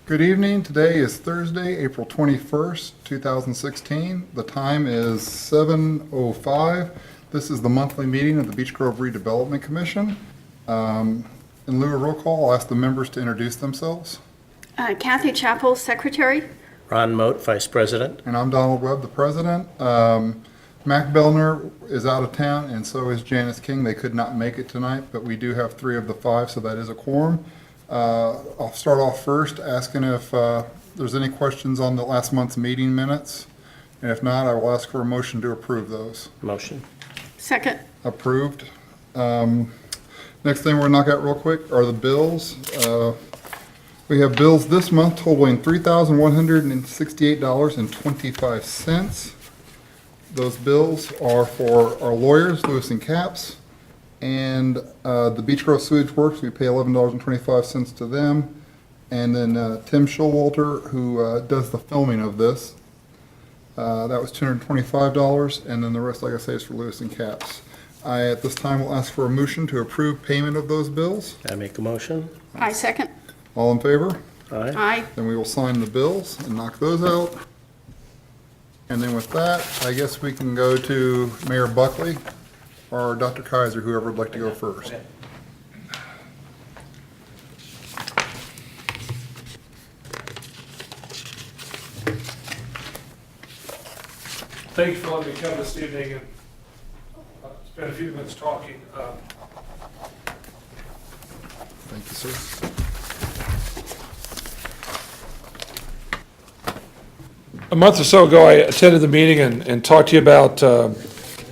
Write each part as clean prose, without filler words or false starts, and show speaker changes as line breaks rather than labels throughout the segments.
Good evening. Today is Thursday, April 21st, 2016. The time is 7:05. This is the monthly meeting of the Beech Grove Redevelopment Commission. In lieu of roll call, I'll ask the members to introduce themselves.
Kathy Chappell, Secretary.
Ron Moat, Vice President.
And I'm Donald Webb, the president. Mac Bellner is out of town, and so is Janice King. They could not make it tonight, but we do have 3 of the 5, so that is a quorum. I'll start off first asking if there's any questions on the last month's meeting minutes. And if not, I will ask for a motion to approve those.
Motion.
Second.
Approved. Next thing we're going to knock out real quick are the bills. We have bills this month totaling $3,168.25. Those bills are for our lawyers, Lewis and Capps, and the Beech Grove Sewage Works. We pay $11.25 to them. And then Tim Showalter, who does the filming of this, that was $225. And then the rest, like I say, is for Lewis and Capps. I, at this time, will ask for a motion to approve payment of those bills.
I make a motion.
I second.
All in favor?
Aye.
Aye.
Then we will sign the bills and knock those out. And then with that, I guess we can go to Mayor Buckley or Dr. Kaiser, whoever would like to go first.
Thank you for letting me come this evening and spend a few minutes talking.
Thank you, sir.
A month or so ago, I attended the meeting and talked to you about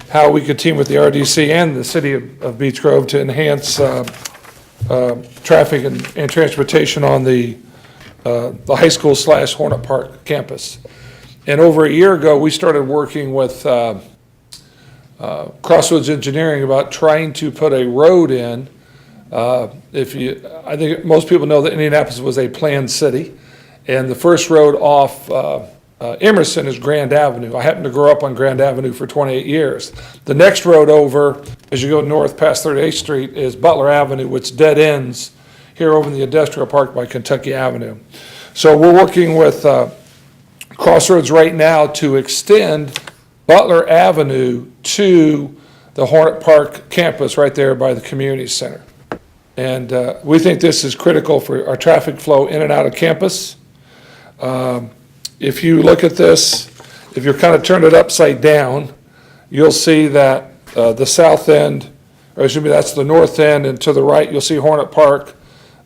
how we could team with the RDC and the city of Beech Grove to enhance traffic and transportation on the high school / Hornet Park campus. And over a year ago, we started working with Crossroads Engineering about trying to put a road in. I think most people know that Indianapolis was a planned city, and the first road off Emerson is Grand Avenue. I happened to grow up on Grand Avenue for 28 years. The next road over, as you go north past 38th Street, is Butler Avenue, which dead ends here over in the industrial park by Kentucky Avenue. So we're working with Crossroads right now to extend Butler Avenue to the Hornet Park campus right there by the community center. And we think this is critical for our traffic flow in and out of campus. If you look at this, if you kind of turn it upside down, you'll see that the south end, or excuse me, that's the north end, and to the right, you'll see Hornet Park.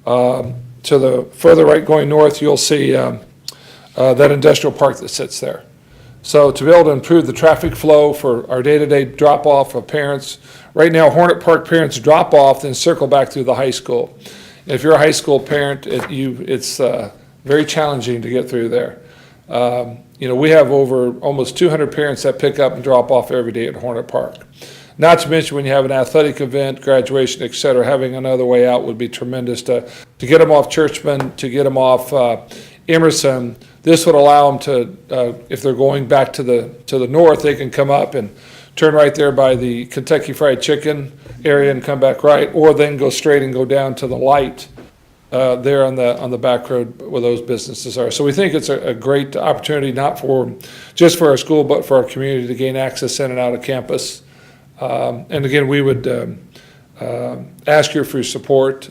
To the further right going north, you'll see that industrial park that sits there. So to be able to improve the traffic flow for our day-to-day drop-off of parents, right now Hornet Park parents drop off, then circle back through the high school. If you're a high school parent, it's very challenging to get through there. We have over almost 200 parents that pick up and drop off every day at Hornet Park. Not to mention when you have an athletic event, graduation, et cetera, having another way out would be tremendous to get them off Churchman, to get them off Emerson. This would allow them to, if they're going back to the north, they can come up and turn right there by the Kentucky Fried Chicken area and come back right, or then go straight and go down to the light there on the back road where those businesses are. So we think it's a great opportunity, not just for our school, but for our community to gain access in and out of campus. And again, we would ask you for your support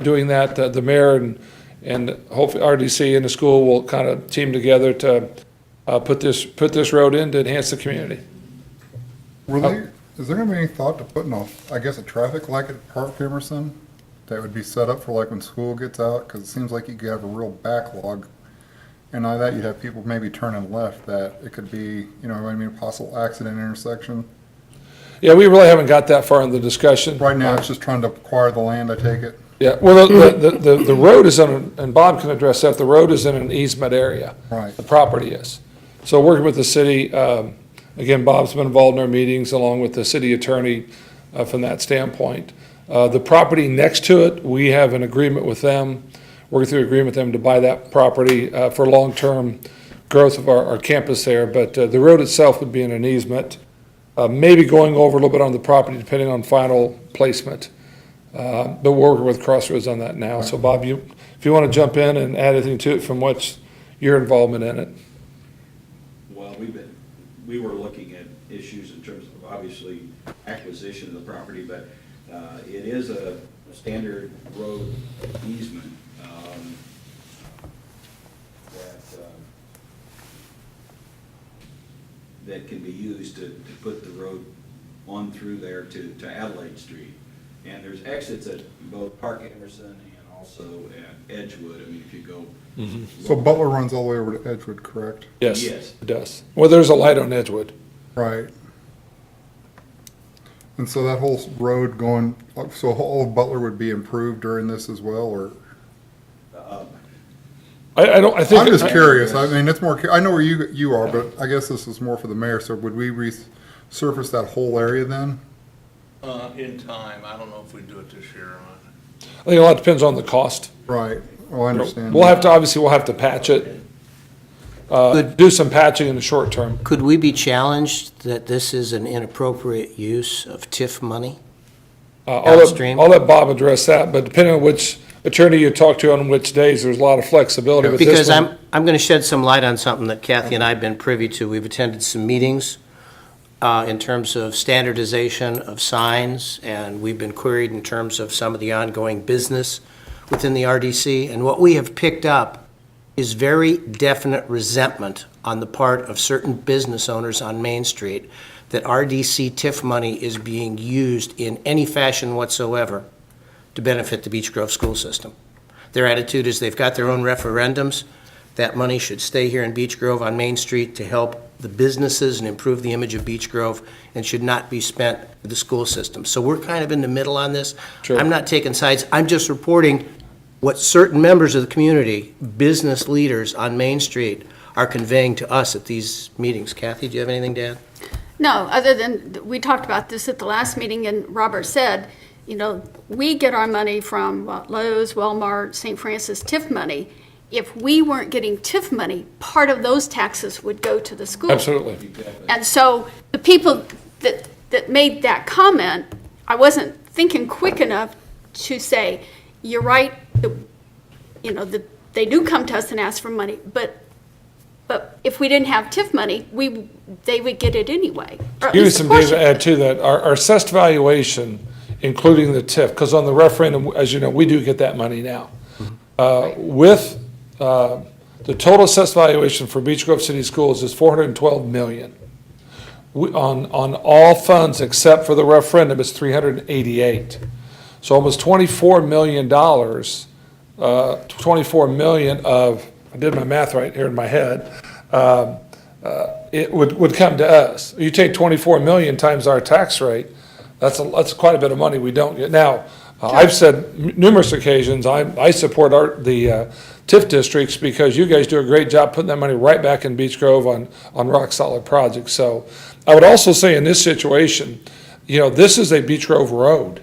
doing that. The mayor and hopefully RDC and the school will kind of team together to put this road in to enhance the community.
Is there going to be any thought to putting a traffic light at Park Emerson that would be set up for like when school gets out? Because it seems like you could have a real backlog. And not that you'd have people maybe turning left, that it could be, a possible accident intersection.
Yeah, we really haven't got that far in the discussion.
Right now, it's just trying to acquire the land, I take it.
Yeah, well, the road is and Bob can address that, the road is in an easement area.
Right.
The property is. So working with the city, again, Bob's been involved in our meetings along with the city attorney from that standpoint. The property next to it, we have an agreement with them, working through an agreement with them to buy that property for long-term growth of our campus there. But the road itself would be in an easement, maybe going over a little bit on the property depending on final placement. But we're working with Crossroads on that now. So Bob, you if you want to jump in and add anything to it from what's your involvement in it.
Well, we were looking at issues in terms of obviously acquisition of the property, but it is a standard road easement that can be used to put the road on through there to Adelaide Street. And there's exits at both Park Emerson and also at Edgewood. I mean, if you go.
So Butler runs all the way over to Edgewood, correct?
Yes,
Yes.
it does. Well, there's a light on Edgewood.
Right. And so that whole road going, so all of Butler would be improved during this as well, or?
I think.
I'm just curious. I mean, it's more, I know where you are, but I guess this is more for the mayor. So would we resurface that whole area then?
In time, I don't know if we do it this year or not.
I think a lot depends on the cost.
Right. Oh, I understand.
We'll have to patch it. Do some patching in the short term.
Could we be challenged that this is an inappropriate use of TIF money? Downstream?
I'll let Bob address that, but depending on which attorney you talk to on which days, there's a lot of flexibility with this
Because
one.
I'm going to shed some light on something that Kathy and I have been privy to. We've attended some meetings in terms of standardization of signs, and we've been queried in terms of some of the ongoing business within the RDC. And what we have picked up is very definite resentment on the part of certain business owners on Main Street that RDC TIF money is being used in any fashion whatsoever to benefit the Beech Grove school system. Their attitude is they've got their own referendums. That money should stay here in Beech Grove on Main Street to help the businesses and improve the image of Beech Grove, and should not be spent for the school system. So we're kind of in the middle on this.
Sure.
I'm not taking sides. I'm just reporting what certain members of the community, business leaders on Main Street, are conveying to us at these meetings. Kathy, do you have anything to add?
No, other than, we talked about this at the last meeting, and Robert said, you know, we get our money from Lowe's, Walmart, St. Francis TIF money. If we weren't getting TIF money, part of those taxes would go to the school.
Absolutely.
And so the people that made that comment, I wasn't thinking quick enough to say, you're right, you know, they do come to us and ask for money, but if we didn't have TIF money, they would get it anyway. Or at
Give you
least a
some data
portion.
to add to that. Our assessed valuation, including the TIF, because on the referendum, as you know, we do get that money now. With the total assessed valuation for Beech Grove City Schools is $412 million. On all funds except for the referendum, it's $388. So almost $24 million, 24 million of, I did my math right here in my head, it would come to us. You take 24 million times our tax rate, that's quite a bit of money we don't get. Now, I've said numerous occasions, I support the TIF districts because you guys do a great job putting that money right back in Beech Grove on rock solid projects. So I would also say in this situation, you know, this is a Beech Grove road.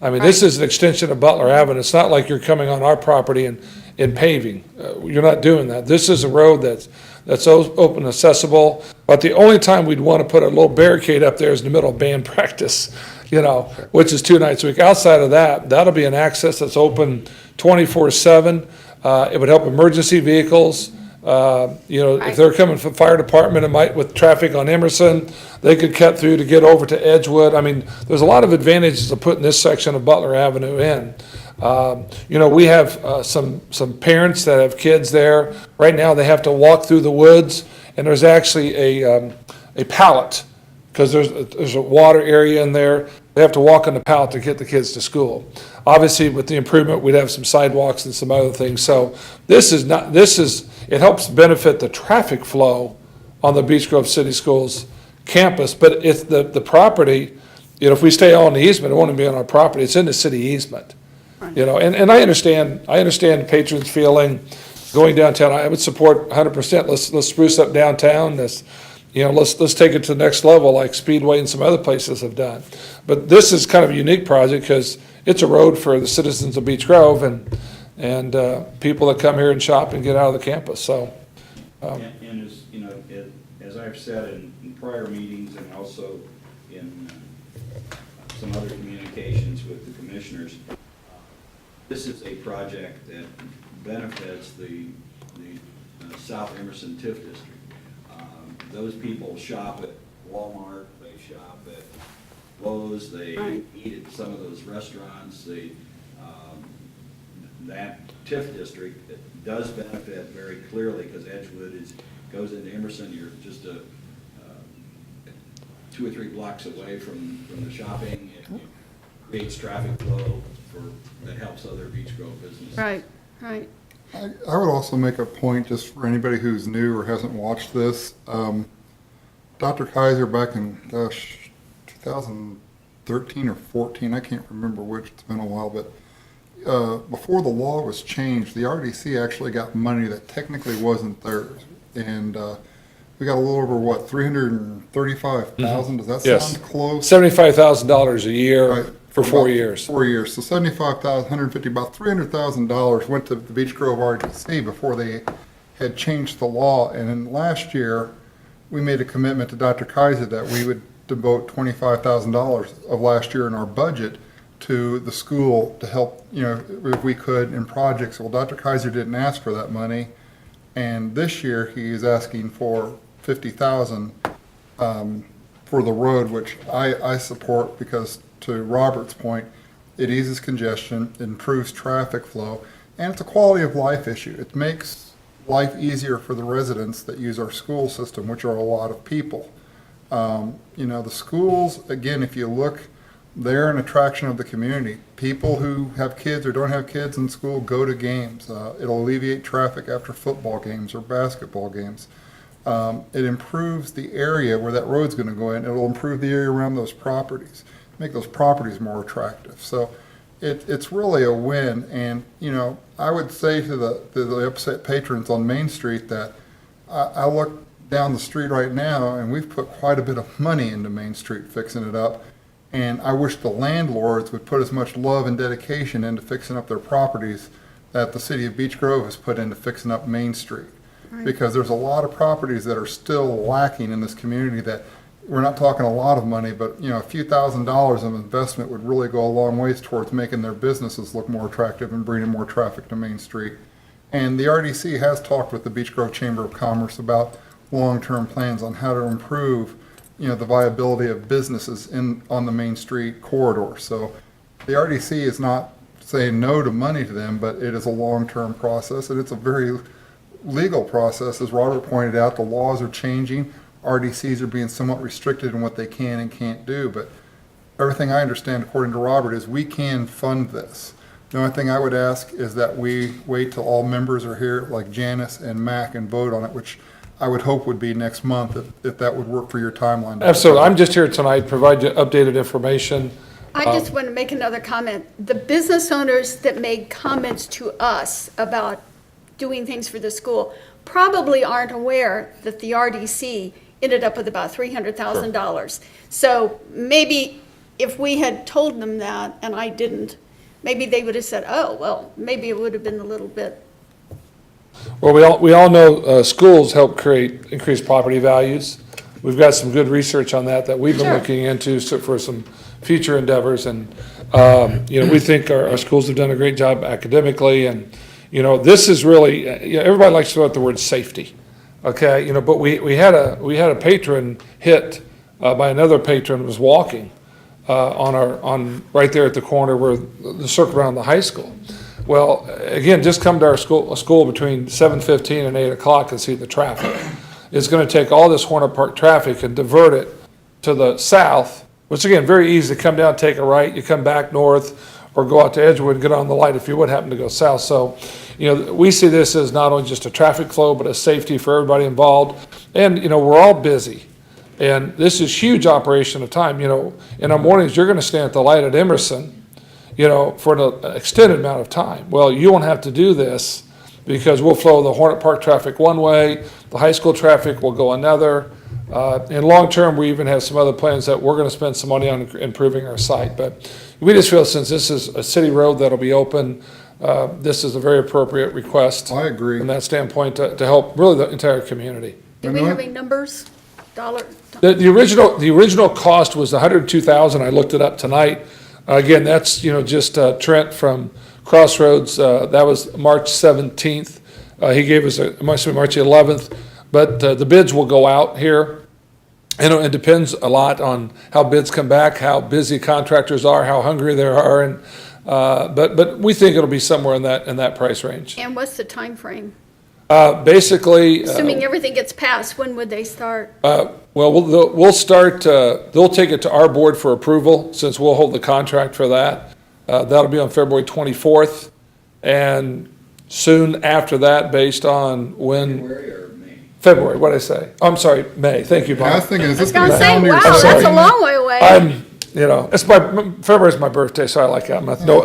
I mean, this is an extension of Butler Avenue. It's not like you're coming on our property and paving. You're not doing that. This is a road that's open and accessible. But the only time we'd want to put a little barricade up there is in the middle of band practice, you know, which is 2 nights a week. Outside of that, that'll be an access that's open 24/7. It would help emergency vehicles. You know, if they're coming from fire department, it might, with traffic on Emerson, they could cut through to get over to Edgewood. I mean, there's a lot of advantages to putting this section of Butler Avenue in. You know, we have some parents that have kids there. Right now, they have to walk through the woods, and there's actually a pallet, because there's a water area in there. They have to walk on the pallet to get the kids to school. Obviously, with the improvement, we'd have some sidewalks and some other things. So it helps benefit the traffic flow on the Beech Grove City Schools campus. But if the property, you know, if we stay on the easement, it won't be on our property. It's in the city easement. You know, and I understand patrons' feeling going downtown. I would support 100%. Let's spruce up downtown. Let's take it to the next level like Speedway and some other places have done. But this is kind of a unique project because it's a road for the citizens of Beech Grove and people that come here and shop and get out of the campus. So,
And as, you know, as I've said in prior meetings and also in some other communications with the commissioners, this is a project that benefits the South Emerson TIF district. Those people shop at Walmart, they shop at Lowe's, they
Right.
eat at some of those restaurants, that TIF district does benefit very clearly, because Edgewood goes into Emerson, you're just 2 or 3 blocks away from the shopping. It creates traffic flow that helps other Beech Grove businesses.
Right, right.
I would also make a point, just for anybody who's new or hasn't watched this. Dr. Kaiser back in, 2013 or 14, I can't remember which, it's been a while, but before the law was changed, the RDC actually got money that technically wasn't theirs. And we got a little over, what, 335,000? Does that
Yes.
sound close?
$75,000 a year
Right.
for 4
About
years.
4 years. So 75,000, 150, about $300,000 went to the Beech Grove RDC before they had changed the law. And then last year, we made a commitment to Dr. Kaiser that we would devote $25,000 of last year in our budget to the school to help, if we could, in projects. Well, Dr. Kaiser didn't ask for that money. And this year, he is asking for $50,000 for the road, which I support, because to Robert's point, it eases congestion, it improves traffic flow, and it's a quality of life issue. It makes life easier for the residents that use our school system, which are a lot of people. The schools, again, if you look, they're an attraction of the community. People who have kids or don't have kids in school go to games. It'll alleviate traffic after football games or basketball games. It improves the area where that road's going to go in. It'll improve the area around those properties, make those properties more attractive. So it's really a win. And, I would say to the upset patrons on Main Street that I look down the street right now, and we've put quite a bit of money into Main Street fixing it up. And I wish the landlords would put as much love and dedication into fixing up their properties that the city of Beech Grove has put into fixing up Main Street. Because there's a lot of properties that are still lacking in this community that, we're not talking a lot of money, but, a few $1,000s of investment would really go a long ways towards making their businesses look more attractive and bringing more traffic to Main Street. And the RDC has talked with the Beech Grove Chamber of Commerce about long-term plans on how to improve, the viability of businesses on the Main Street corridor. So the RDC is not saying no to money to them, but it is a long-term process, and it's a very legal process. As Robert pointed out, the laws are changing. RDCs are being somewhat restricted in what they can and can't do, but everything I understand, according to Robert, is we can fund this. The only thing I would ask is that we wait till all members are here, like Janice and Mac, and vote on it, which I would hope would be next month, if that would work for your timeline.
Absolutely. I'm just here tonight to provide you updated information.
I just want to make another comment. The business owners that made comments to us about doing things for the school probably aren't aware that the RDC ended up with about $300,000. So maybe if we had told them that, and I didn't, maybe they would have said, oh, well, maybe it would have been a little bit.
Well, we all know schools help create increased property values. We've got some good research on that we've been
Sure.
looking into for some future endeavors. And, we think our schools have done a great job academically. And, this is really, everybody likes to throw out the word safety. Okay, but we had a patron hit by another patron who was walking on right there at the corner where the circle around the high school. Well, again, just come to our school between 7:15 and 8 o'clock and see the traffic. It's going to take all this Hornet Park traffic and divert it to the south, which again, very easy to come down, take a right, you come back north, or go out to Edgewood and get on the light if you would happen to go south. So, we see this as not only just a traffic flow, but a safety for everybody involved. And, we're all busy. And this is huge operation of time. In our mornings, you're going to stand at the light at Emerson, for an extended amount of time. Well, you won't have to do this because we'll flow the Hornet Park traffic one way, the high school traffic will go another. And long-term, we even have some other plans that we're going to spend some money on improving our site. But we just feel since this is a city road that'll be open, this is a very appropriate request.
I agree.
From that standpoint to help really the entire community.
Do we have any numbers?
The original cost was $102,000. I looked it up tonight. Again, that's, just Trent from Crossroads. That was March 17th. He gave us March 11th, but the bids will go out here. And it depends a lot on how bids come back, how busy contractors are, how hungry they are, and but we think it'll be somewhere in that price range.
And what's the time frame?
Basically,
Assuming everything gets passed, when would they start?
well, we'll start. They'll take it to our board for approval, since we'll hold the contract for that. That'll be on February 24th, and soon after that, based on when.
February or May?
February, what'd I say? I'm sorry, May. Thank you,
I was
Bob.
thinking, is
I was
this going
gonna
to
say,
calendar year?
wow,
I'm sorry.
that's a long way away.
February's my birthday, so I like that month. No,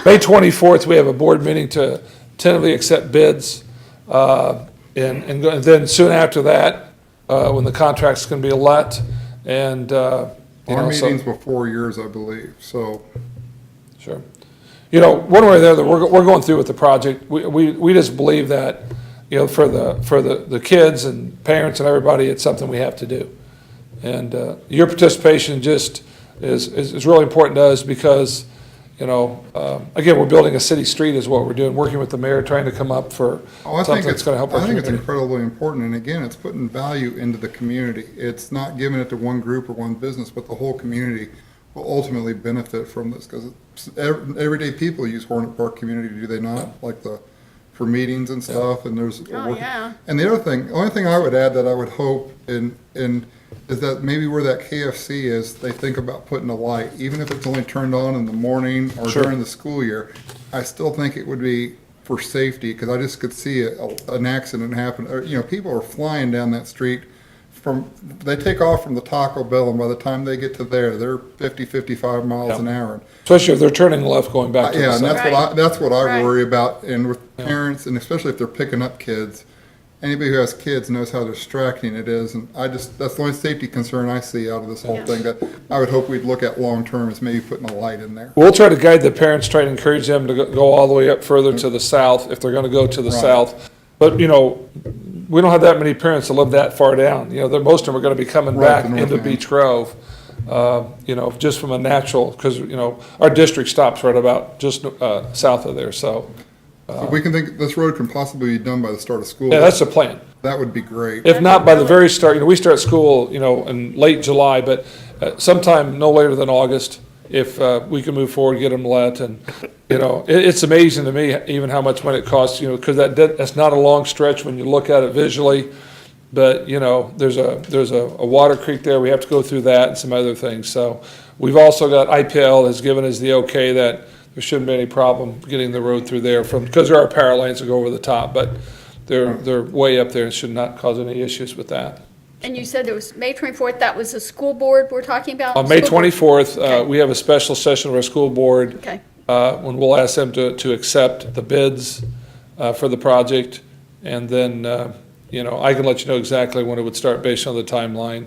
May 24th, we have a board meeting to tentatively accept bids. And then soon after that, when the contract's gonna be let, and,
Our
so-
meeting's before yours, I believe, so.
Sure. One way or the other, we're going through with the project. We just believe that, for the kids and parents and everybody, it's something we have to do. And, your participation just is really important to us because, again, we're building a city street is what we're doing, working with the mayor, trying to come up for
Oh, I
something
think
that's
it's,
gonna help our
I think it's
community.
incredibly important, and again, it's putting value into the community. It's not giving it to one group or one business, but the whole community will ultimately benefit from this, because everyday people use Hornet Park community, do they not? Like for meetings and stuff, and there's.
Oh, yeah.
And the only thing I would add that I would hope is that maybe where that KFC is, they think about putting a light, even if it's only turned on in the morning or
Sure.
during the school year. I still think it would be for safety, because I just could see an accident happen. Or, people are flying down that street they take off from the Taco Bell, and by the time they get to there, they're 50, 55 miles an hour.
Especially if they're turning left going back to the
Yeah, and
south.
that's what I
Right.
worry about, and with parents, and especially if they're picking up kids. Anybody who has kids knows how distracting it is, and that's the only safety concern I see out of this whole thing that I would hope we'd look at long-term, is maybe putting a light in there.
We'll try to guide the parents, try to encourage them to go all the way up further to the south if they're gonna go to the
Right.
south. But, we don't have that many parents that live that far down. Most of them are gonna be coming
Right,
back
the north
into
end.
Beech Grove, just from a natural, because, our district stops right about just south of there, so.
So we can think this road can possibly be done by the start of school.
Yeah, that's the plan.
That would be great.
If not by the very start, we start school, in late July, but sometime no later than August, if we can move forward, get them let, and, it's amazing to me even how much money it costs, because that's not a long stretch when you look at it visually, but, there's a water creek there, we have to go through that and some other things, so we've also got, IPL has given us the okay that there shouldn't be any problem getting the road through there because there are power lines that go over the top, but they're way up there and should not cause any issues with that.
And you said it was May 24th, that was the school board we're talking about?
On May
School board?
24th,
Okay.
we have a special session of our school board.
Okay.
When we'll ask them to accept the bids for the project. And then, I can let you know exactly when it would start based on the timeline.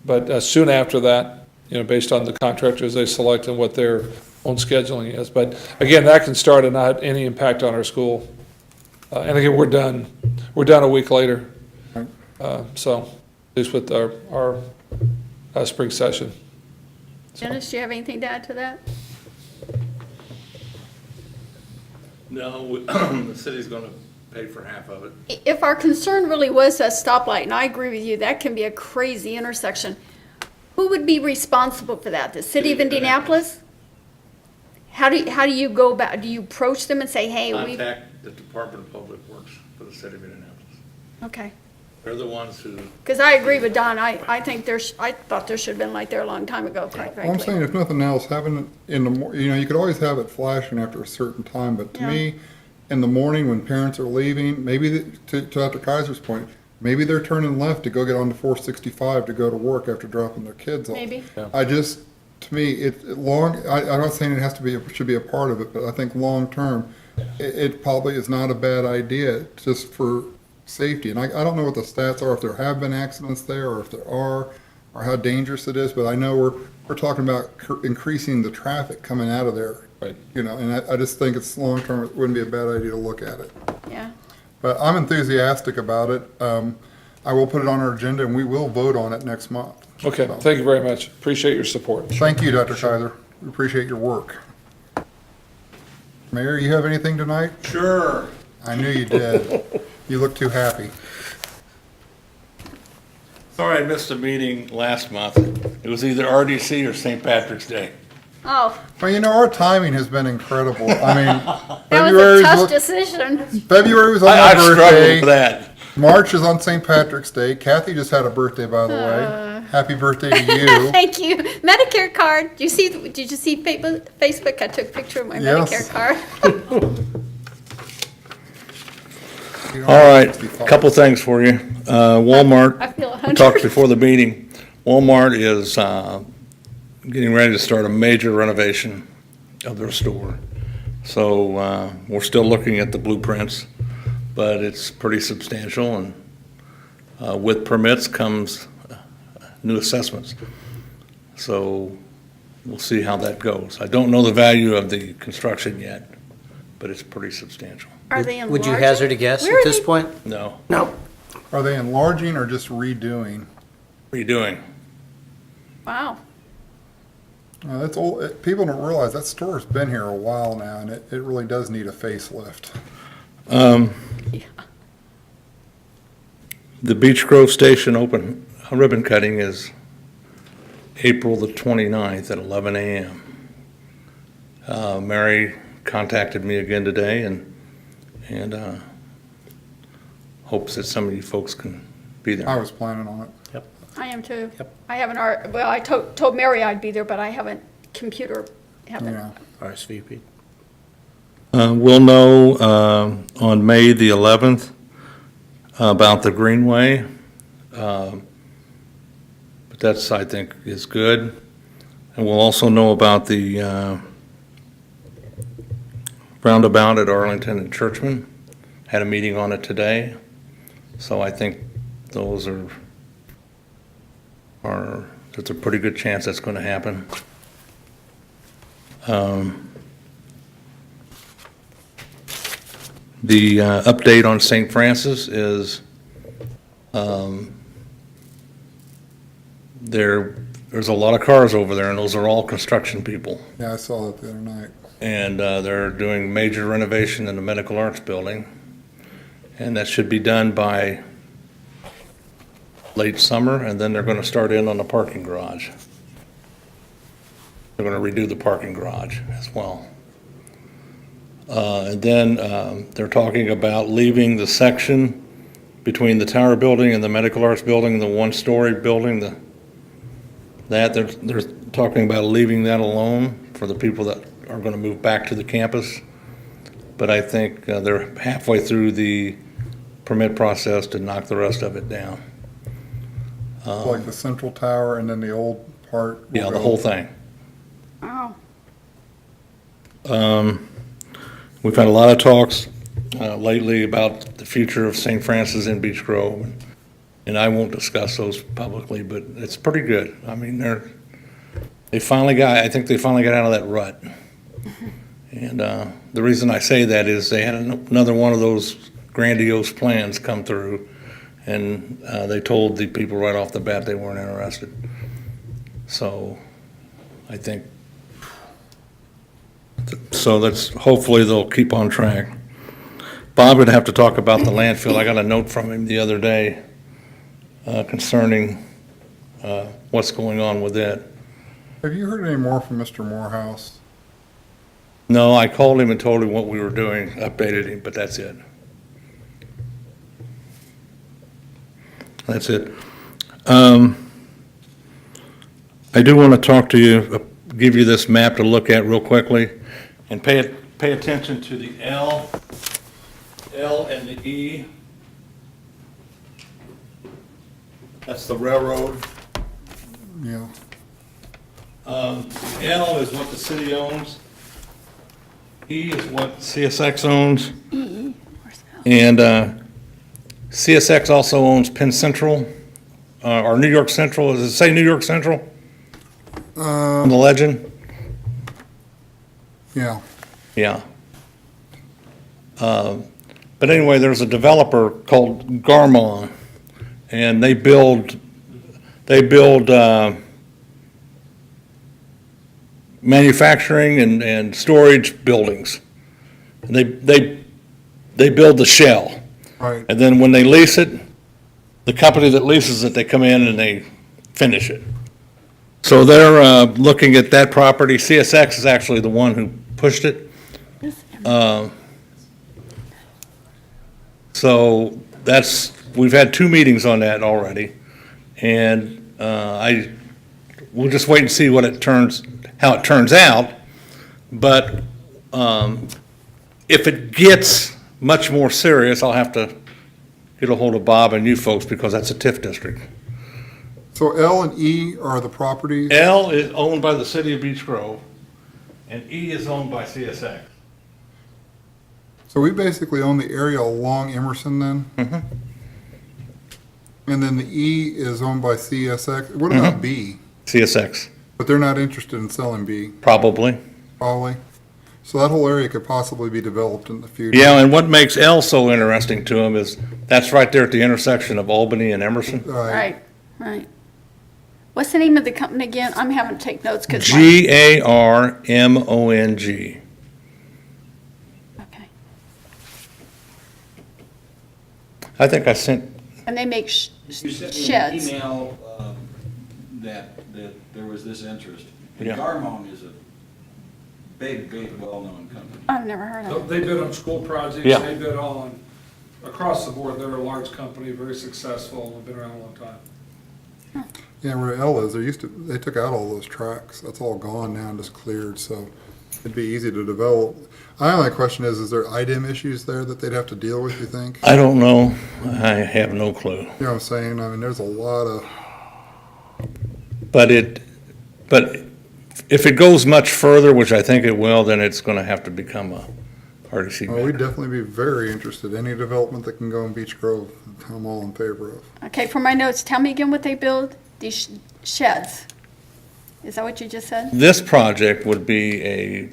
But soon after that, based on the contractors they select and what their own scheduling is. But again, that can start and not have any impact on our school. And again, we're done a week later. So, at least with our spring session.
Dennis, do you have anything to add to that?
No, the city's gonna pay for half of it.
If our concern really was that stoplight, and I agree with you, that can be a crazy intersection, who would be responsible for that? The city of Indianapolis? How do you go about, do you approach them and say, hey, we,
Contact the Department of Public Works for the city of Indianapolis.
okay.
They're the ones who,
Because I agree with Don, I think I thought there should have been light there a long time ago, quite
Well, I'm saying,
frankly.
if nothing else, having it in the, you could always have it flashing after a certain time, but to
Yeah.
me, in the morning when parents are leaving, maybe, to Dr. Kaiser's point, maybe they're turning left to go get onto 465 to go to work after dropping their kids off.
Maybe.
To me, I'm not saying it has to be, should be a part of it, but I think long-term, it probably is not a bad idea, just for safety. And I don't know what the stats are, if there have been accidents there, or if there are, or how dangerous it is, but I know we're talking about increasing the traffic coming out of there.
Right.
And I just think it's long-term, it wouldn't be a bad idea to look at it.
Yeah.
But I'm enthusiastic about it. I will put it on our agenda, and we will vote on it next month.
Okay,
So,
thank you very much. Appreciate your support.
Thank you, Dr. Kaiser. We appreciate your work. Mayor, you have anything tonight?
Sure.
I knew you did. You look too happy.
Sorry I missed a meeting last month. It was either RDC or St. Patrick's Day.
Oh,
Well, you know, our timing has been incredible. I mean,
that was a
February
tough
was,
decision.
February was on my
I've struggled
birthday.
with that.
March is on St. Patrick's Day. Kathy just had a birthday, by the way. Happy birthday to you.
Thank you. Medicare card. Did you see Facebook? I took a picture of my
Yes.
Medicare card.
You don't
All right,
have to be far.
couple things for you. Walmart,
I feel
we
100.
talked before the meeting. Walmart is getting ready to start a major renovation of their store. So we're still looking at the blueprints, but it's pretty substantial, and with permits comes new assessments. So we'll see how that goes. I don't know the value of the construction yet, but it's pretty substantial.
Are they enlarging?
Would you hazard a guess
Where
at
are
this
they-
point?
No,
No.
Are they enlarging or just redoing?
redoing.
Wow.
That's old. People don't realize that store's been here a while now, and it really does need a facelift.
The Beech Grove Station open ribbon cutting is April the 29th at 11 a.m. Mary contacted me again today and hopes that some of you folks can be
I
there.
was planning on it.
I am too.
Yep.
I haven't, well, I told Mary I'd be there, but I haven't haven't.
Yeah.
RSVP.
We'll know on May the 11th about the Greenway. But that's, I think, is good. And we'll also know about the roundabout at Arlington and Churchman. Had a meeting on it today. So I think those there's a pretty good chance that's going to happen. The update on St. Francis is there's a lot of cars over there, and those are all construction people.
Yeah, I saw that the other night.
And they're doing major renovation in the Medical Arts Building. And that should be done by late summer, and then they're going to start in on the parking garage. They're going to redo the parking garage as well. And then they're talking about leaving the section between the Tower Building and the Medical Arts Building, the one-story building, they're talking about leaving that alone for the people that are going to move back to the campus. But I think they're halfway through the permit process to knock the rest of it down.
Like the central tower and then the old part. will
Yeah, the
go-
whole thing.
Wow.
We've had a lot of talks lately about the future of St. Francis in Beech Grove, and I won't discuss those publicly, but it's pretty good. I mean, I think they finally got out of that rut. And the reason I say that is they had another one of those grandiose plans come through, and they told the people right off the bat they weren't interested. So I think, hopefully they'll keep on track. Bob would have to talk about the landfill. I got a note from him the other day concerning what's going on with it.
Have you heard any more from Mr. Morehouse?
No, I called him and told him what we were doing, updated him, but that's it. That's it. I do want to talk to you, give you this map to look at real quickly, and pay attention to the L and the E. That's the railroad.
Yeah.
L is what the city owns. E is what CSX owns. And CSX also owns Penn Central, or New York Central. Does it say New York Central on the legend?
Yeah.
Yeah. But anyway, there's a developer called Garmon, and they build manufacturing and storage buildings. And they build the shell.
Right.
And then when they lease it, the company that leases it, they come in and they finish it. So they're looking at that property. CSX is actually the one who pushed it. So we've had 2 meetings on that already. And we'll just wait and see how it turns out. But if it gets much more serious, I'll have to get a hold of Bob and you folks because that's a TIF district.
So L and E are the properties?
L is owned by the city of Beech Grove, and E is owned by CSX.
So we basically own the area along Emerson then?
Mhm.
And then the E is owned by CSX? What about B?
CSX,
But they're not interested in selling B,
probably.
probably? So that whole area could possibly be developed in the future?
Yeah, and what makes L so interesting to them is that's right there at the intersection of Albany and Emerson.
Right, right. What's the name of the company again? I'm having to take notes because.
GARMONG.
Okay.
I think I sent,
And they make
You sent me an
sheds.
email that there was this interest. And
Yeah.
Garmong is a big, well-known company.
I've never heard of it.
They bid on school projects,
Yeah.
they bid on, across the board, they're a large company, very successful, and been around a long time.
Yeah, where L is, they took out all those tracks. That's all gone now and just cleared, so it'd be easy to develop. My only question is there IDEM issues there that they'd have to deal with, you think?
I don't know, I have no clue.
You know what I'm saying? I mean, there's a lot of,
But if it goes much further, which I think it will, then it's gonna have to become a RDC
well, we'd
matter.
definitely be very interested. Any development that can go in Beech Grove, I'm all in favor of.
Okay, for my notes, tell me again what they build, these sheds. Is that what you just said?
This project would be a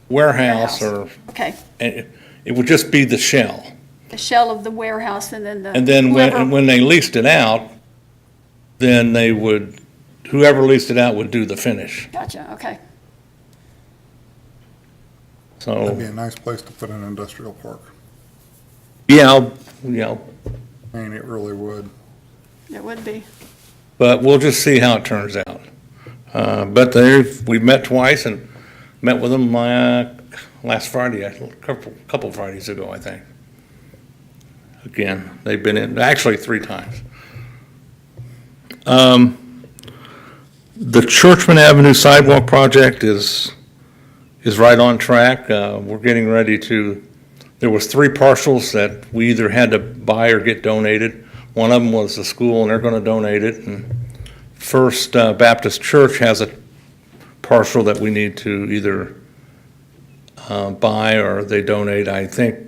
warehouse or,
Okay,
it would just be the shell.
the shell of the warehouse and then the.
And then
whoever-
when they leased it out, then whoever leased it out would do the finish.
Gotcha, okay.
That'd be
So,
a nice place to put an industrial park.
yeah,
I mean, it really would.
It would be.
but we'll just see how it turns out. But we met twice and met with them last Friday, a couple Fridays ago, I think. Again, they've been in, actually 3 times. The Churchman Avenue sidewalk project is right on track. We're getting ready there was 3 parcels that we either had to buy or get donated. One of them was the school, and they're gonna donate it. And First Baptist Church has a parcel that we need to either buy or they donate. I think,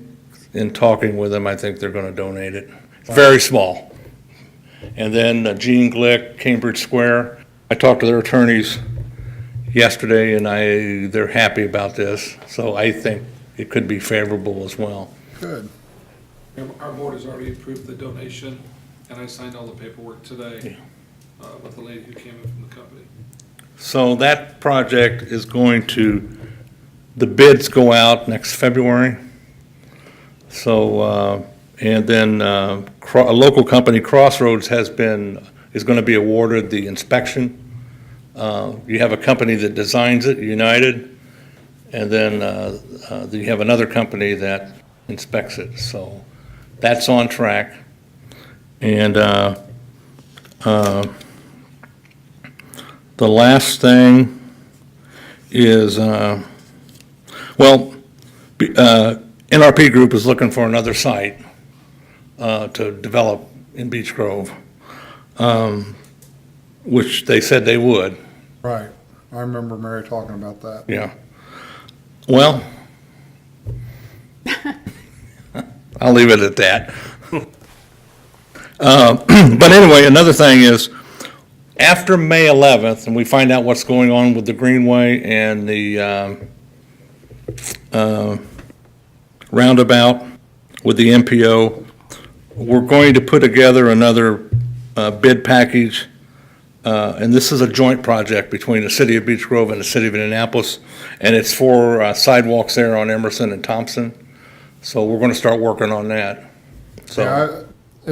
in talking with them, I think they're gonna donate it. It's very small. And then Jean Glick, Cambridge Square, I talked to their attorneys yesterday, and they're happy about this, so I think it could be favorable as well.
Good.
Our board has already approved the donation, and I signed all the paperwork today with the lady who came in from the company.
So that project is the bids go out next February. So, and then a local company, Crossroads, is going to be awarded the inspection. You have a company that designs it, United, and then you have another company that inspects it. So that's on track. And the last thing is, NRP Group is looking for another site to develop in Beech Grove, which they said they would.
Right. I remember Mary talking about that.
Yeah. Well, I'll leave it at that. But anyway, another thing is, after May 11th, and we find out what's going on with the Greenway and the roundabout with the MPO, we're going to put together another bid package And this is a joint project between the city of Beech Grove and the city of Indianapolis, and it's for sidewalks there on Emerson and Thompson. So we're going to start working on that. So,
Yeah,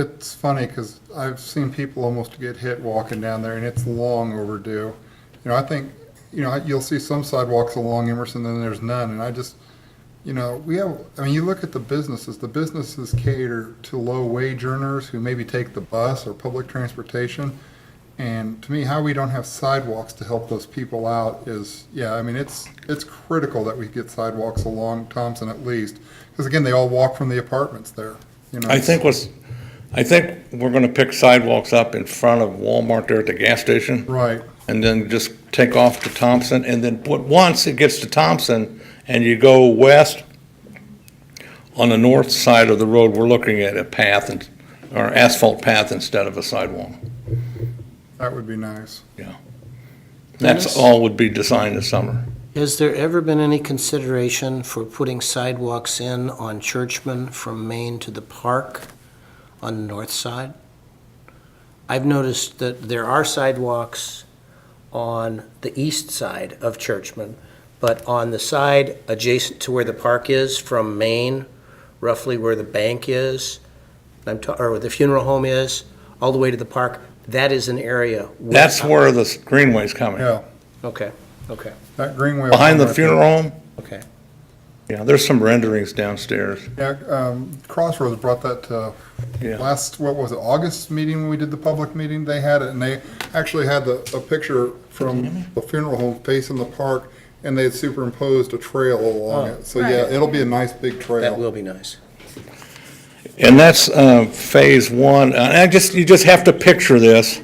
it's funny because I've seen people almost get hit walking down there, and it's long overdue. I think, you'll see some sidewalks along Emerson, then there's none, and I just, you look at the businesses cater to low-wage earners who maybe take the bus or public transportation, and to me, how we don't have sidewalks to help those people out is, it's critical that we get sidewalks along Thompson at least, because again, they all walk from the apartments there.
I think we're going to pick sidewalks up in front of Walmart there at the gas station.
Right.
And then just take off to Thompson, and then once it gets to Thompson and you go west, on the north side of the road, we're looking at a path or asphalt path instead of a sidewalk.
That would be nice.
Yeah. That's all would be designed this summer.
Has there ever been any consideration for putting sidewalks in on Churchman from Main to the park on the north side? I've noticed that there are sidewalks on the east side of Churchman, but on the side adjacent to where the park is from Main, roughly where the bank is, or where the funeral home is, all the way to the park, that is an area.
That's where the greenway's coming.
Yeah,
Okay.
that greenway.
Behind the
right
funeral home,
Okay.
yeah, there's some renderings downstairs.
there. Yeah, Crossroads brought that to
Yeah.
August meeting when we did the public meeting? They had it, and they actually had a picture from the funeral home facing the park, and they had superimposed a trail along it. So, yeah,
Right.
it'll be a nice big trail.
That will be nice.
And that's phase one. You just have to picture this,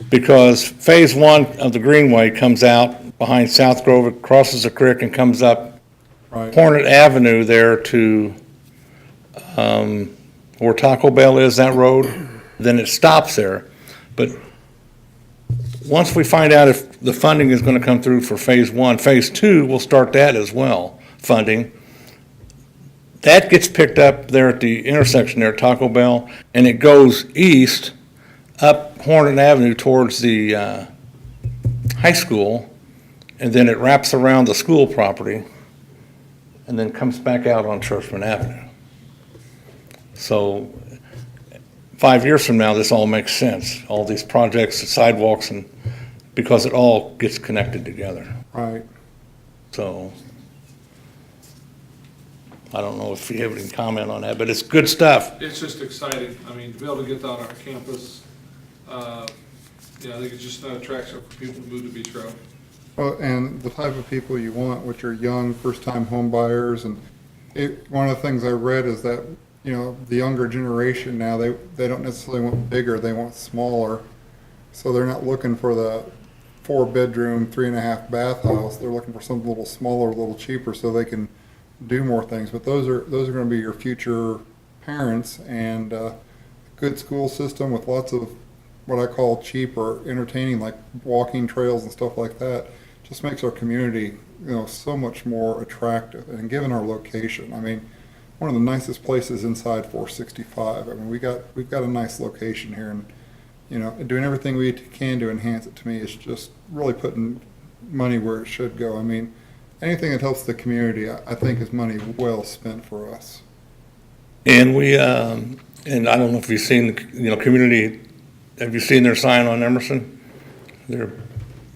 because phase one of the greenway comes out behind South Grove, it crosses the creek and comes up
Right.
Hornet Avenue there to where Taco Bell is, that road, then it stops there. But once we find out if the funding is going to come through for phase one, phase two, we'll start that as well, funding. That gets picked up there at the intersection there at Taco Bell, and it goes east up Hornet Avenue towards the high school, and then it wraps around the school property, and then comes back out on Churchman Avenue. So 5 years from now, this all makes sense, all these projects, the sidewalks, and because it all gets connected together.
Right.
So I don't know if you have any comment on that, but it's good stuff.
It's just exciting. I mean, to be able to get that on our campus, I think it's just an attraction for people to move to Beech Grove.
Well, and the type of people you want, which are young, first-time home buyers, and one of the things I read is that, the younger generation now, they don't necessarily want bigger, they want smaller. So they're not looking for the 4-bedroom, 3.5 bath house. They're looking for something a little smaller, a little cheaper, so they can do more things. But those are going to be your future parents, and good school system with lots of what I call cheap or entertaining, like walking trails and stuff like that, just makes our community, so much more attractive. And given our location, I mean, one of the nicest places inside 465. I mean, we've got a nice location here, and doing everything we can to enhance it, to me, is just really putting money where it should go. I mean, anything that helps the community, I think, is money well spent for us.
And we, and I don't know if you've seen, community, have you seen their sign on Emerson? Their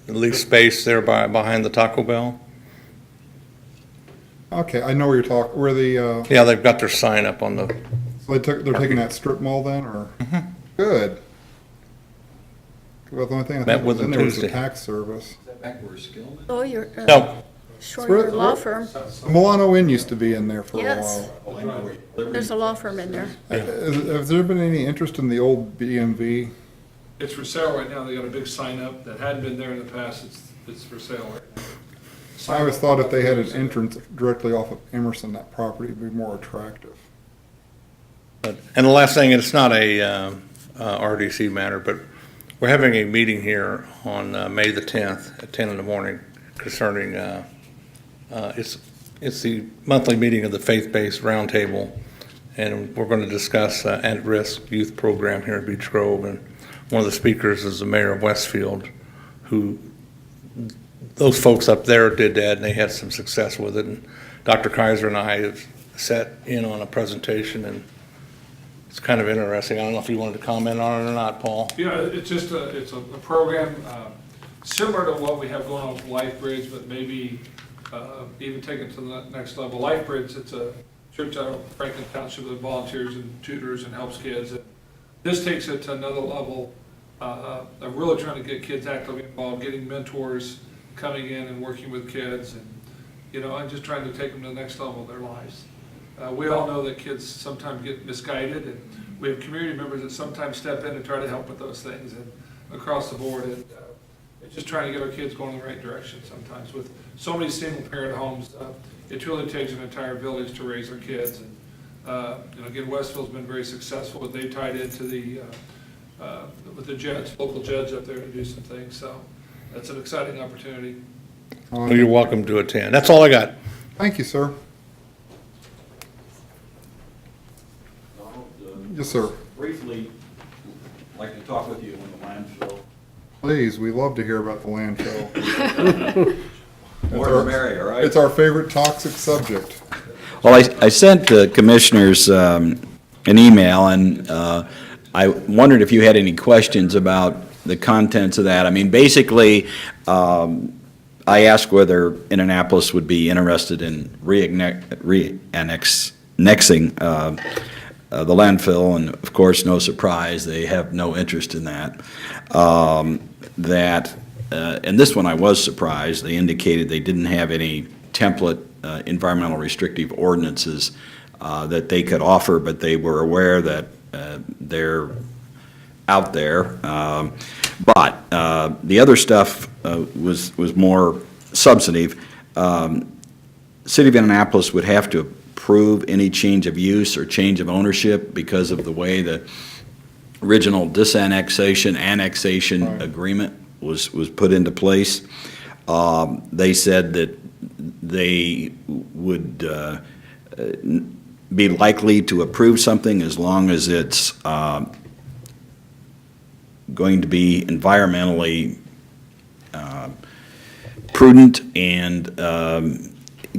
lease space there behind the Taco Bell?
Okay, I know where you're talking, where the,
Yeah, they've got their sign up on the,
so they're taking that strip mall then, or? Good. Well, the only thing I
Met
think
with
was in
them
there was the
Tuesday.
tax service.
Is that back where Skillman?
Lawyer,
no,
Shorter law firm.
Milano Inn used to be in there for a
Yes.
while.
Oh, I know where.
There's a law firm in there.
Has there been any interest in the old BMV?
It's for sale right now. They got a big sign up that hadn't been there in the past. It's for sale right now.
I always thought if they had an entrance directly off of Emerson, that property would be more attractive.
and the last thing, and it's not a RDC matter, but we're having a meeting here on May the 10th at 10 in the morning concerning, it's the monthly meeting of the faith-based roundtable, and we're going to discuss at-risk youth program here at Beech Grove, and one of the speakers is the mayor of Westfield, who, those folks up there did that, and they had some success with it. And Dr. Kaiser and I have sat in on a presentation, and it's kind of interesting. I don't know if you wanted to comment on it or not, Paul.
Yeah, it's just it's a program similar to what we have going on with LifeBridge, but maybe even take it to the next level. LifeBridge, it's a church out of Franklin Township that volunteers and tutors and helps kids. And this takes it to another level of really trying to get kids actively involved, getting mentors coming in and working with kids, and and just trying to take them to the next level of their lives. We all know that kids sometimes get misguided, and we have community members that sometimes step in and try to help with those things, and across the board, it's just trying to get our kids going in the right direction sometimes. With so many single-parent homes, it truly takes an entire village to raise our kids. And again, Westville's been very successful, but they've tied into with the judge, local judge up there to do some things. So that's an exciting opportunity.
Well, you're welcome to attend. That's all I got.
Thank you, sir.
Donald,
Yes, sir.
briefly, I'd like to talk with you on the landfill.
Please, we love to hear about the landfill.
More the merrier, right?
It's our favorite toxic subject.
Well, I sent the commissioners an email, and I wondered if you had any questions about the contents of that. I mean, basically, I asked whether Indianapolis would be interested in re-annexing the landfill, and of course, no surprise, they have no interest in that. And this one I was surprised. They indicated they didn't have any template environmental restrictive ordinances that they could offer, but they were aware that they're out there. But the other stuff was more substantive. City of Indianapolis would have to approve any change of use or change of ownership because of the way the original annexation agreement was put into place. They said that they would be likely to approve something as long as it's going to be environmentally prudent and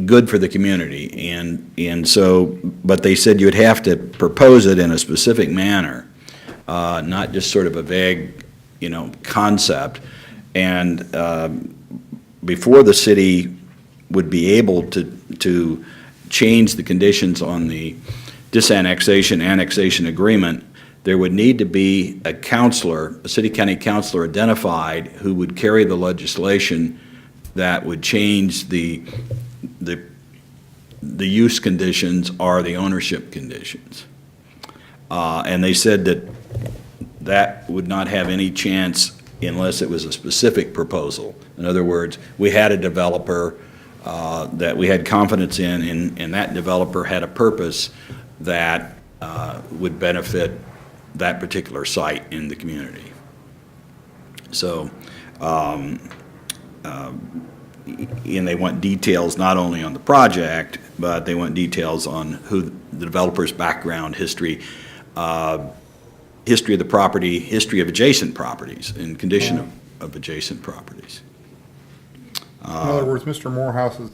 good for the community. And so, but they said you'd have to propose it in a specific manner, not just sort of a vague, concept. And before the city would be able to change the conditions on the annexation agreement, there would need to be a city-county councilor identified who would carry the legislation that would change the use conditions or the ownership conditions. And they said that would not have any chance unless it was a specific proposal. In other words, we had a developer that we had confidence in, and that developer had a purpose that would benefit that particular site in the community. So, and they want details not only on the project, but they want details on who the developer's background, history of the property, history of adjacent properties, and condition of adjacent properties.
In other words, Mr. Morehouse's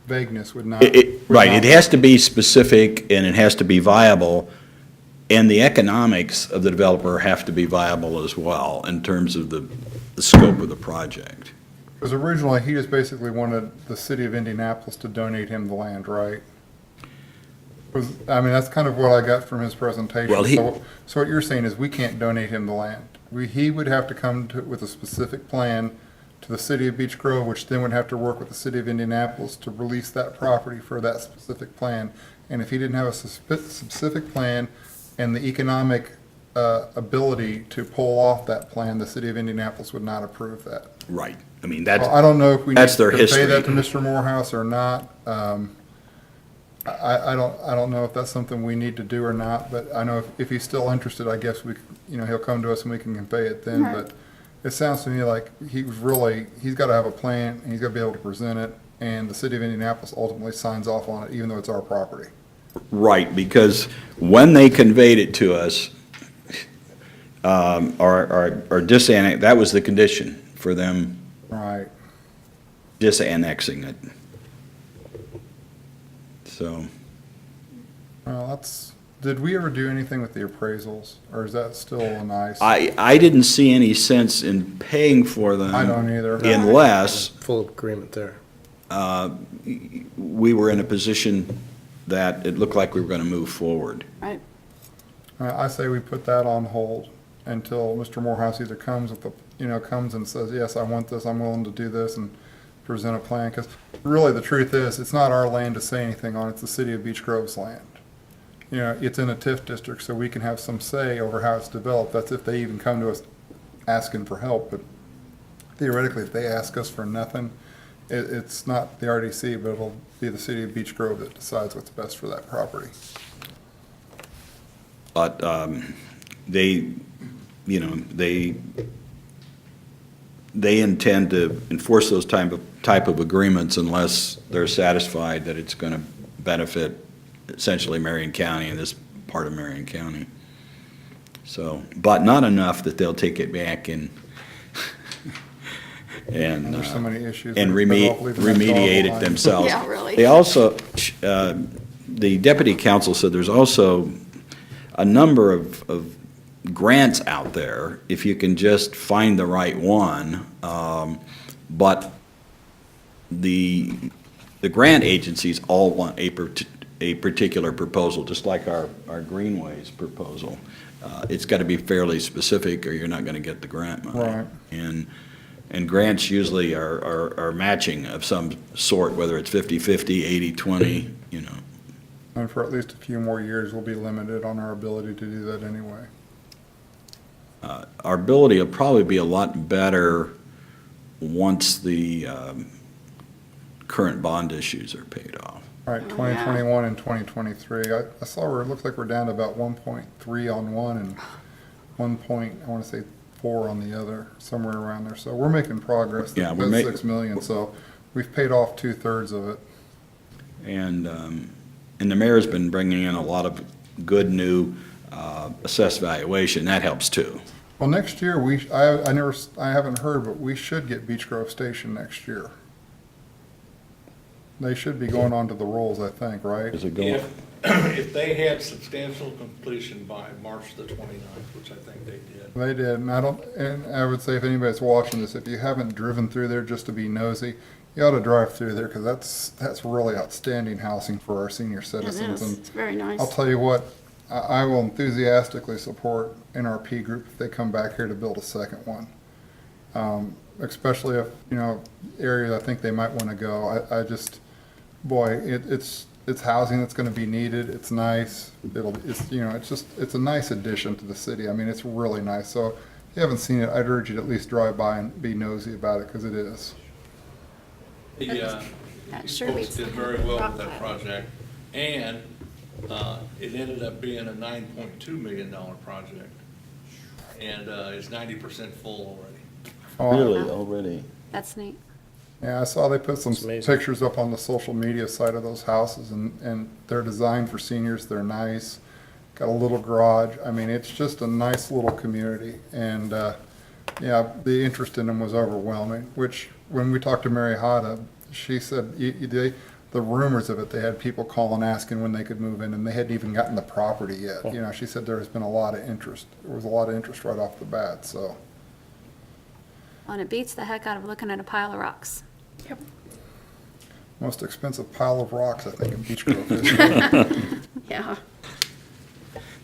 vagueness would not.
Right, it has to be specific and it has to be viable, and the economics of the developer have to be viable as well in terms of the scope of the project.
Because originally, he just basically wanted the city of Indianapolis to donate him the land, right? That's kind of what I got from his presentation.
Well,
So what you're saying is we can't donate him the land. He would have to come with a specific plan to the city of Beech Grove, which then would have to work with the city of Indianapolis to release that property for that specific plan. And if he didn't have a specific plan and the economic ability to pull off that plan, the city of Indianapolis would not approve that.
Right, I mean, that's,
I don't know if we need
that's
to
their
convey
history.
that to Mr. Morehouse or not. I don't know if that's something we need to do or not, but I know if he's still interested, I guess he'll come to us and we can convey it then.
Right.
But it sounds to me like he's got to have a plan and he's got to be able to present it, and the city of Indianapolis ultimately signs off on it, even though it's our property.
Right, because when they conveyed it to us, or disannex, that was the condition for them
Right.
disannexing it. So,
Well, did we ever do anything with the appraisals, or is that still a nice?
I didn't see any sense in paying for them.
I don't either.
Unless
Full agreement there.
we were in a position that it looked like we were going to move forward.
Right.
I say we put that on hold until Mr. Morehouse either comes with comes and says, yes, I want this, I'm willing to do this, and present a plan, because really the truth is, it's not our land to say anything on, it's the city of Beech Grove's land. It's in a TIF district, so we can have some say over how it's developed. That's if they even come to us asking for help, but theoretically, if they ask us for nothing, it's not the RDC, but it'll be the city of Beech Grove that decides what's best for that property.
But they intend to enforce those type of agreements unless they're satisfied that it's going to benefit essentially Marion County and this part of Marion County. So, but not enough that they'll take it back and
And there's so many issues.
and
They're better off leaving that dog
remediate it
alone.
themselves.
Yeah, really.
They also, the deputy counsel said there's also a number of grants out there, if you can just find the right one. But the grant agencies all want a particular proposal, just like our Greenways proposal. It's got to be fairly specific or you're not going to get the grant money.
Right.
And grants usually are matching of some sort, whether it's 50/50, 80/20,
And for at least a few more years, we'll be limited on our ability to do that anyway.
Our ability will probably be a lot better once the current bond issues are paid off.
All right,
Oh,
2021 and 2023, I saw where it looks like we're down to about 1.3 on one and I want to say 4 on the other, somewhere around there. So we're making progress.
Yeah, we're
That's
ma-
6 million, so we've paid off 2/3 of it.
And the mayor's been bringing in a lot of good new assessed valuation. That helps too.
Well, next year, I haven't heard, but we should get Beech Grove Station next year. They should be going on to the rolls, I think, right?
Is it going?
If they had substantial completion by March the 29th, which I think they did.
They did, and I would say if anybody's watching this, if you haven't driven through there just to be nosy, you ought to drive through there, because that's really outstanding housing for our senior
It
citizens.
is.
And
It's very nice.
I'll tell you what, I will enthusiastically support NRP Group if they come back here to build a second one. Especially if, areas I think they might want to go. It's housing that's going to be needed. It's nice. It's a nice addition to the city. I mean, it's really nice. So if you haven't seen it, I'd urge you to at least drive by and be nosy about it, because it is.
That
The
sure
folks
beats
did
the
very well
rock
with that
pile.
project, and it ended up being a $9.2 million project, and it's 90% full already.
Already?
That's neat.
Yeah, I saw they put some
It's amazing.
pictures up on the social media side of those houses, and they're designed for seniors. They're nice. Got a little garage. I mean, it's just a nice little community. And, yeah, the interest in them was overwhelming, which when we talked to Mary Hada, she said the rumors of it, they had people calling asking when they could move in, and they hadn't even gotten the property yet. She said there has been a lot of interest. There was a lot of interest right off the bat, so.
And it beats the heck out of looking at a pile of rocks.
Yep.
Most expensive pile of rocks, I think, in Beech Grove history.
Yeah.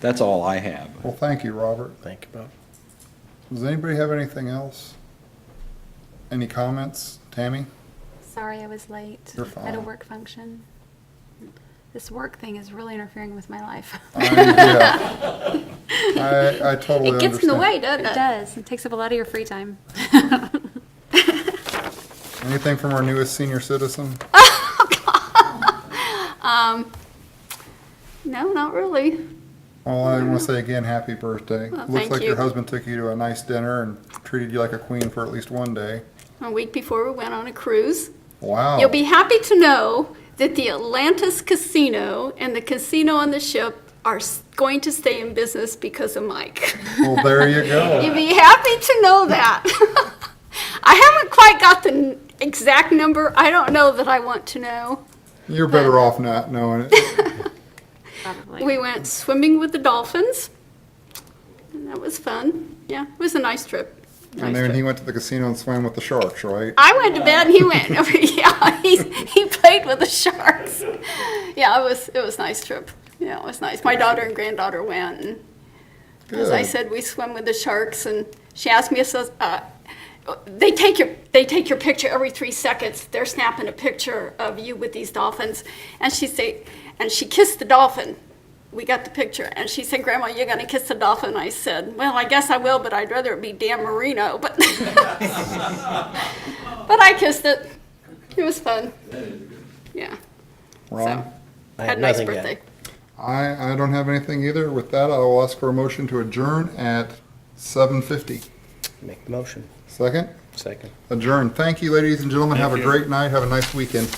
That's all I have.
Well, thank you, Robert.
Thank you, Bob.
Does anybody have anything else? Any comments? Tammy?
Sorry I was late.
You're
At a
fine.
work function. This work thing is really interfering with my life.
Yeah. I totally understand.
It gets in the way, doesn't
It
it?
does. It takes up a lot of your free time.
Anything from our newest senior citizen?
No, not really.
Well, I want to say again, happy birthday.
Well,
Looks
thank
like
you.
your husband took you to a nice dinner and treated you like a queen for at least one day.
A week before we went on a cruise.
Wow.
You'll be happy to know that the Atlantis Casino and the casino on the ship going to stay in business because of Mike.
Well, there you go.
You'd be happy to know that. I haven't quite got the exact number. I don't know that I want to know.
You're better off not knowing it.
Probably.
We went swimming with the dolphins, and that was fun. Yeah, it was a nice trip.
And
Nice
then
trip.
he went to the casino and swam with the sharks, right?
I went to bed and he went. Yeah, he played with the sharks. Yeah, it was a nice trip. Yeah, it was nice. My daughter and granddaughter went, and as I
Good.
said, we swim with the sharks. And she asked me, they take your picture every 3 seconds. They're snapping a picture of you with these dolphins, and she kissed the dolphin. We got the picture, and she said, "Grandma, you're gonna kiss the dolphin?" I said, "Well, I guess I will, but I'd rather it be Dan Marino." But but I kissed it. It was fun. Yeah.
Ron?
I
Had
have
a nice
nothing yet.
birthday.
I don't have anything either. With that, I will ask for a motion to adjourn at 7:50.
Make the motion.
Second?
Second.
Adjourn. Thank you, ladies and gentlemen. Have a
Thank you.
great night. Have a nice weekend.